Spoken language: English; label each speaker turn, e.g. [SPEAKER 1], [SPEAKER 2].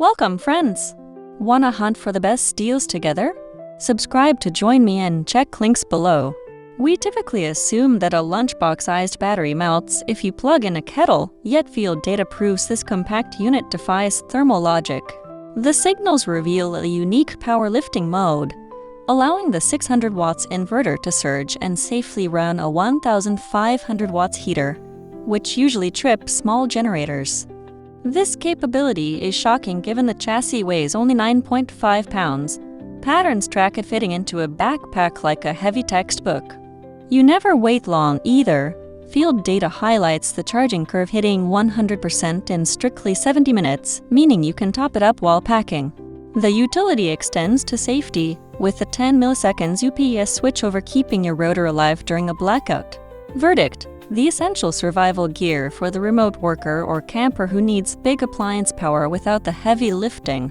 [SPEAKER 1] Welcome, friends! Wanna hunt for the best deals together? Subscribe to join me and check links below. We typically assume that a lunchbox-sized battery melts if you plug in a kettle, yet field data proves this compact unit defies thermal logic. The signals reveal a unique power lifting mode, allowing the 600 watts inverter to surge and safely run a 1500 watts heater, which usually trips small generators. This capability is shocking given the chassis weighs only 9.5 pounds. Patterns track it fitting into a backpack like a heavy textbook. You never wait long either. Field data highlights the charging curve hitting 100% in strictly 70 minutes, meaning you can top it up while packing. The utility extends to safety, with a 10 milliseconds UPS switchover keeping your rotor alive during a blackout. Verdict: the essential survival gear for the remote worker or camper who needs big appliance power without the heavy lifting.